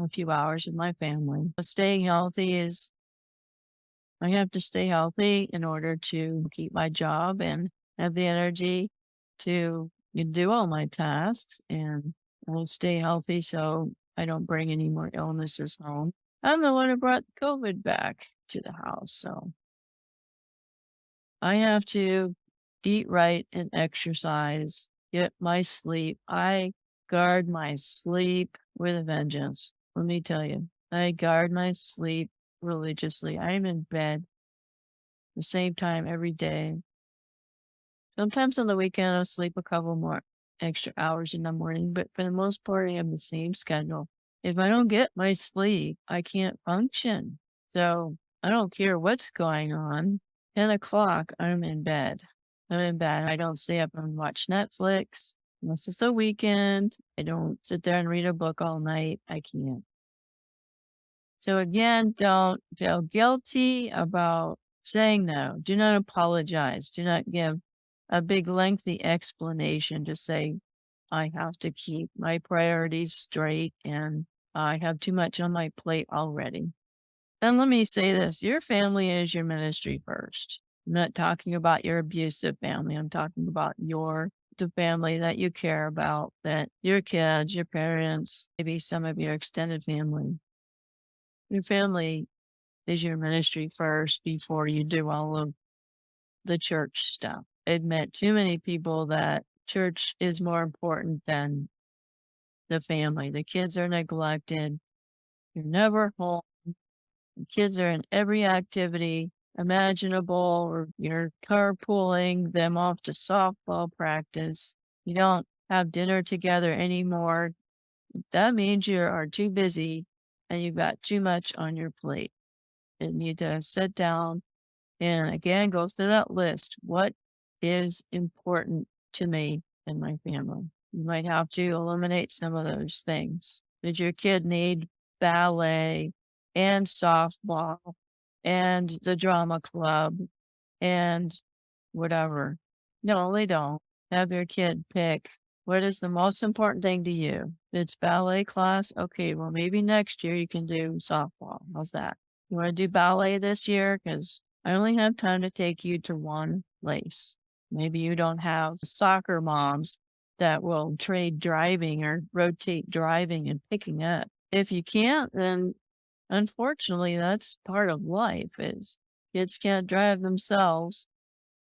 a few hours with my family. Staying healthy is, I have to stay healthy in order to keep my job and have the energy to do all my tasks, and I'll stay healthy so I don't bring any more illnesses home. I'm the one who brought COVID back to the house, so I have to eat right and exercise, get my sleep. I guard my sleep with a vengeance. Let me tell you, I guard my sleep religiously. I'm in bed the same time every day. Sometimes on the weekend, I'll sleep a couple more extra hours in the morning, but for the most part, I have the same schedule. If I don't get my sleep, I can't function. So I don't care what's going on. 10 o'clock, I'm in bed. I'm in bed. I don't stay up and watch Netflix unless it's a weekend. I don't sit there and read a book all night. I can't. So again, don't feel guilty about saying no. Do not apologize. Do not give a big lengthy explanation to say, I have to keep my priorities straight and I have too much on my plate already. And let me say this, your family is your ministry first. I'm not talking about your abusive family. I'm talking about the family that you care about, that your kids, your parents, maybe some of your extended family. Your family is your ministry first before you do all of the church stuff. I've met too many people that church is more important than the family. The kids are neglected. You're never home. The kids are in every activity imaginable, or you're carpooling them off to softball practice. You don't have dinner together anymore. That means you are too busy and you've got too much on your plate. You need to sit down and again go through that list. What is important to me and my family? You might have to eliminate some of those things. Did your kid need ballet and softball and the drama club and whatever? No, they don't. Have your kid pick what is the most important thing to you. If it's ballet class, okay, well, maybe next year you can do softball. How's that? You want to do ballet this year? Because I only have time to take you to one place. Maybe you don't have soccer moms that will trade driving or rotate driving and picking up. If you can't, then unfortunately, that's part of life is kids can't drive themselves.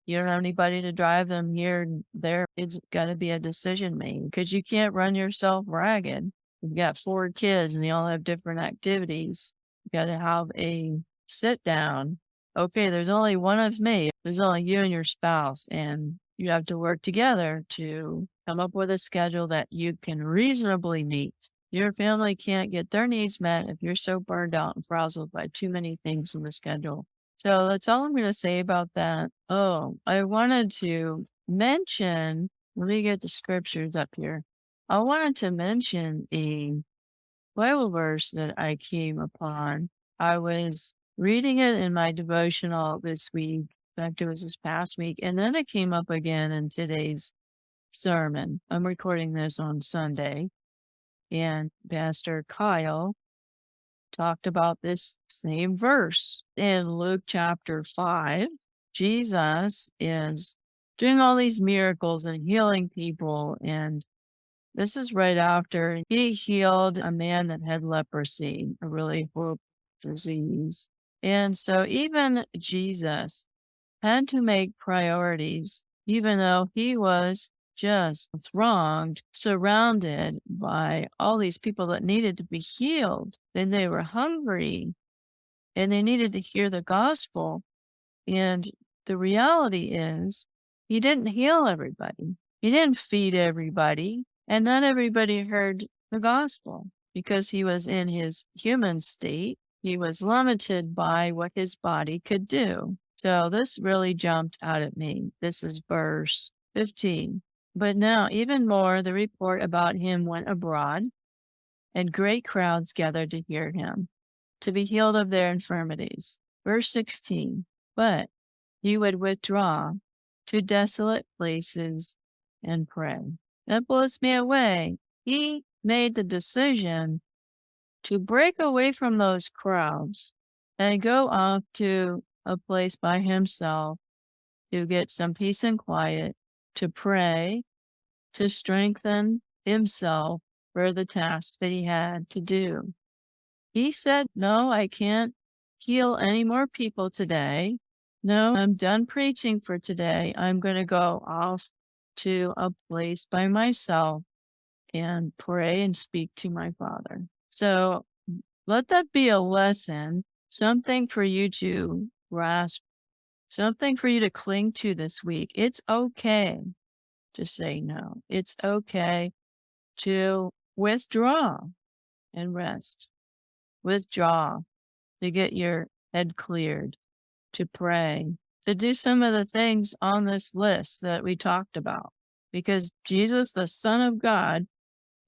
You don't have anybody to drive them here and there. It's got to be a decision made because you can't run yourself ragged. You've got 4 kids and they all have different activities. You got to have a sit down. Okay, there's only one of me. There's only you and your spouse, and you have to work together to come up with a schedule that you can reasonably meet. Your family can't get their needs met if you're so burned out and frazzled by too many things in the schedule. So that's all I'm going to say about that. Oh, I wanted to mention, let me get the scriptures up here. I wanted to mention a Bible verse that I came upon. I was reading it in my devotional this week. In fact, it was this past week. And then it came up again in today's sermon. I'm recording this on Sunday. And Pastor Kyle talked about this same verse in Luke chapter 5. Jesus is doing all these miracles and healing people. And this is right after he healed a man that had leprosy, a really horrible disease. And so even Jesus had to make priorities, even though he was just thronged, surrounded by all these people that needed to be healed. And they were hungry and they needed to hear the gospel. And the reality is, he didn't heal everybody. He didn't feed everybody. And not everybody heard the gospel because he was in his human state. He was limited by what his body could do. So this really jumped out at me. This is verse 15. But now, even more, the report about him went abroad, and great crowds gathered to hear him, to be healed of their infirmities. Verse 16. But he would withdraw to desolate places and pray. That blows me away. He made the decision to break away from those crowds and go off to a place by himself to get some peace and quiet, to pray, to strengthen himself for the task that he had to do. He said, no, I can't heal any more people today. No, I'm done preaching for today. I'm going to go off to a place by myself and pray and speak to my Father. So let that be a lesson, something for you to grasp, something for you to cling to this week. It's okay to say no. It's okay to withdraw and rest. Withdraw to get your head cleared, to pray, to do some of the things on this list that we talked about. Because Jesus, the Son of God,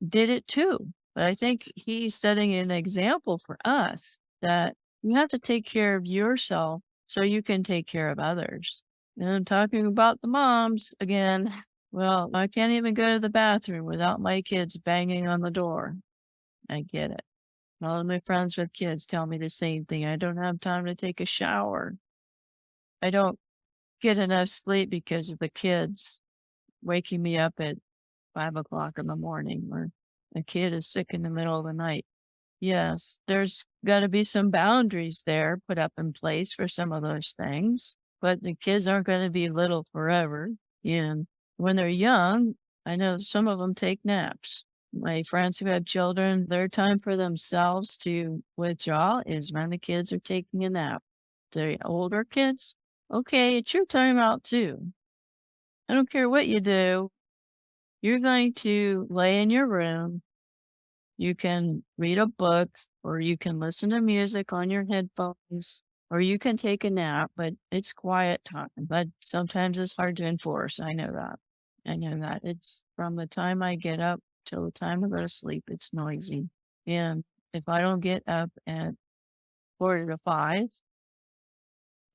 did it too. But I think he's setting an example for us that you have to take care of yourself so you can take care of others. And I'm talking about the moms again. Well, I can't even go to the bathroom without my kids banging on the door. I get it. All of my friends with kids tell me the same thing. I don't have time to take a shower. I don't get enough sleep because of the kids waking me up at 5 o'clock in the morning, or a kid is sick in the middle of the night. Yes, there's got to be some boundaries there put up in place for some of those things, but the kids aren't going to be little forever. And when they're young, I know some of them take naps. My friends who have children, their time for themselves to withdraw is when the kids are taking a nap. The older kids, okay, it's your time out too. I don't care what you do. You're going to lay in your room. You can read a book, or you can listen to music on your headphones, or you can take a nap, but it's quiet time. But sometimes it's hard to enforce. I know that. I know that. It's from the time I get up till the time I go to sleep, it's noisy. And if I don't get up at 4 to 5,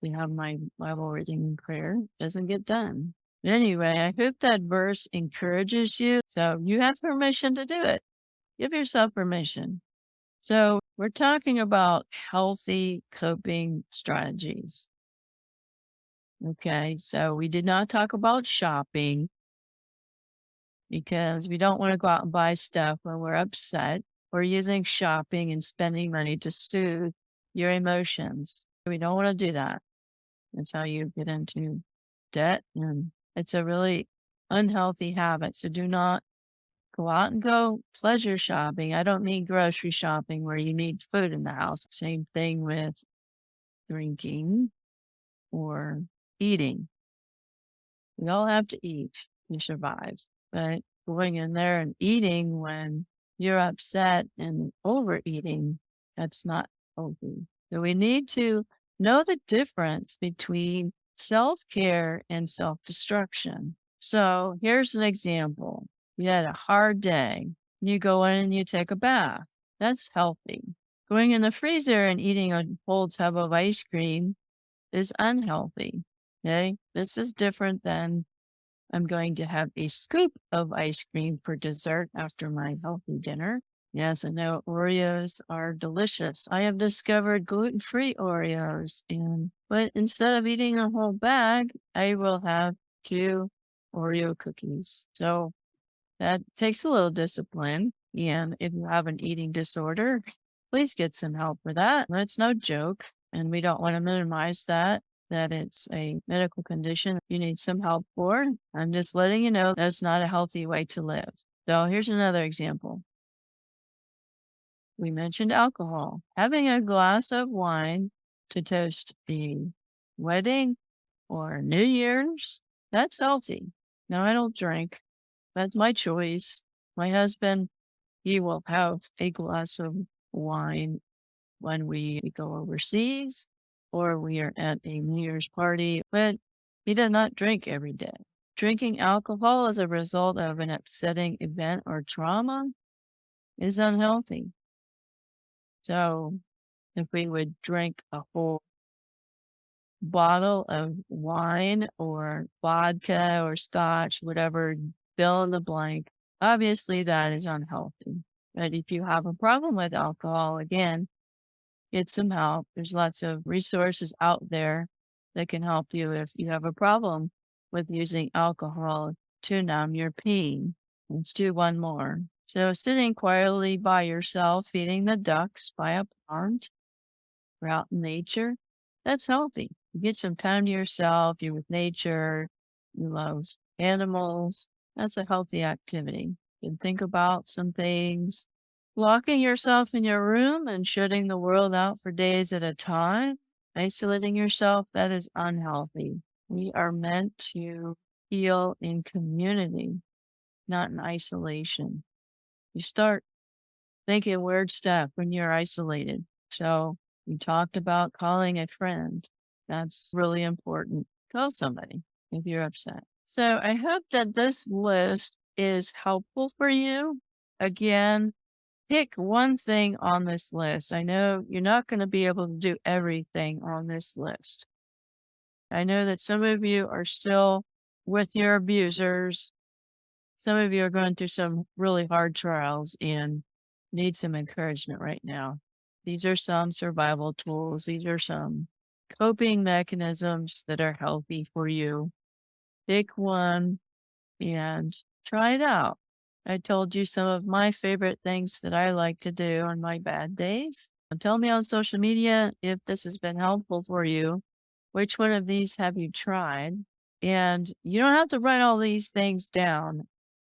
we have my Bible reading and prayer, doesn't get done. Anyway, I hope that verse encourages you. So you have permission to do it. Give yourself permission. So we're talking about healthy coping strategies. Okay, so we did not talk about shopping because we don't want to go out and buy stuff when we're upset. We're using shopping and spending money to soothe your emotions. We don't want to do that. That's how you get into debt, and it's a really unhealthy habit. So do not go out and go pleasure shopping. I don't mean grocery shopping where you need food in the house. Same thing with drinking or eating. We all have to eat to survive, but going in there and eating when you're upset and overeating, that's not healthy. So we need to know the difference between self-care and self-destruction. So here's an example. You had a hard day. You go in and you take a bath. That's healthy. Going in the freezer and eating a whole tub of ice cream is unhealthy. Okay? This is different than I'm going to have a scoop of ice cream for dessert after my healthy dinner. Yes, I know Oreos are delicious. I have discovered gluten-free Oreos, but instead of eating a whole bag, I will have 2 Oreo cookies. So that takes a little discipline. And if you have an eating disorder, please get some help for that. That's no joke. And we don't want to minimize that it's a medical condition you need some help for. I'm just letting you know that's not a healthy way to live. So here's another example. We mentioned alcohol. Having a glass of wine to toast a wedding or New Year's, that's healthy. Now, I don't drink. That's my choice. My husband, he will have a glass of wine when we go overseas or we are at a New Year's party, but he does not drink every day. Drinking alcohol as a result of an upsetting event or trauma is unhealthy. So if we would drink a whole bottle of wine or vodka or scotch, whatever, fill in the blank, obviously that is unhealthy. But if you have a problem with alcohol, again, get some help. There's lots of resources out there that can help you if you have a problem with using alcohol to numb your pain. Let's do one more. So sitting quietly by yourself, feeding the ducks by a pond, or out in nature, that's healthy. You get some time to yourself, you're with nature, you love animals. That's a healthy activity. You can think about some things. Locking yourself in your room and shutting the world out for days at a time, isolating yourself, that is unhealthy. We are meant to heal in community, not in isolation. You start thinking weird stuff when you're isolated. So we talked about calling a friend. That's really important. Call somebody if you're upset. So I hope that this list is helpful for you. Again, pick one thing on this list. I know you're not going to be able to do everything on this list. I know that some of you are still with your abusers. Some of you are going through some really hard trials and need some encouragement right now. These are some survival tools. These are some coping mechanisms that are healthy for you. Pick one and try it out. I told you some of my favorite things that I like to do on my bad days. Tell me on social media if this has been helpful for you. Which one of these have you tried? And you don't have to write all these things down.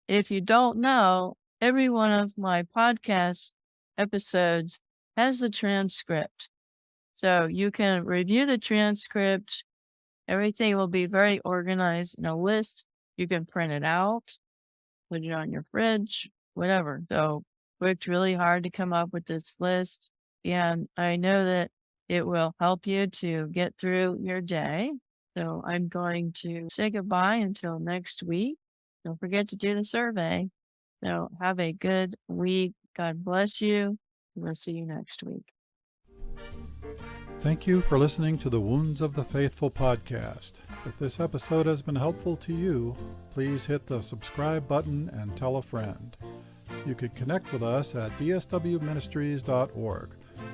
If you don't know, every one of my podcast episodes has the transcript. So you can review the transcript. Everything will be very organized in a list. You can print it out, put it on your fridge, whatever. So worked really hard to come up with this list, and I know that it will help you to get through your day. So I'm going to say goodbye until next week. Don't forget to do the survey. So have a good week. God bless you. We'll see you next week. Thank you for listening to the Wounds of the Faithful podcast. If this episode has been helpful to you, please hit the subscribe button and tell a friend. You can connect with us at dswministries.org,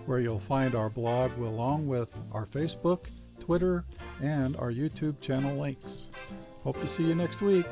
where you'll find our blog along with our Facebook, Twitter, and our YouTube channel links. Hope to see you next week.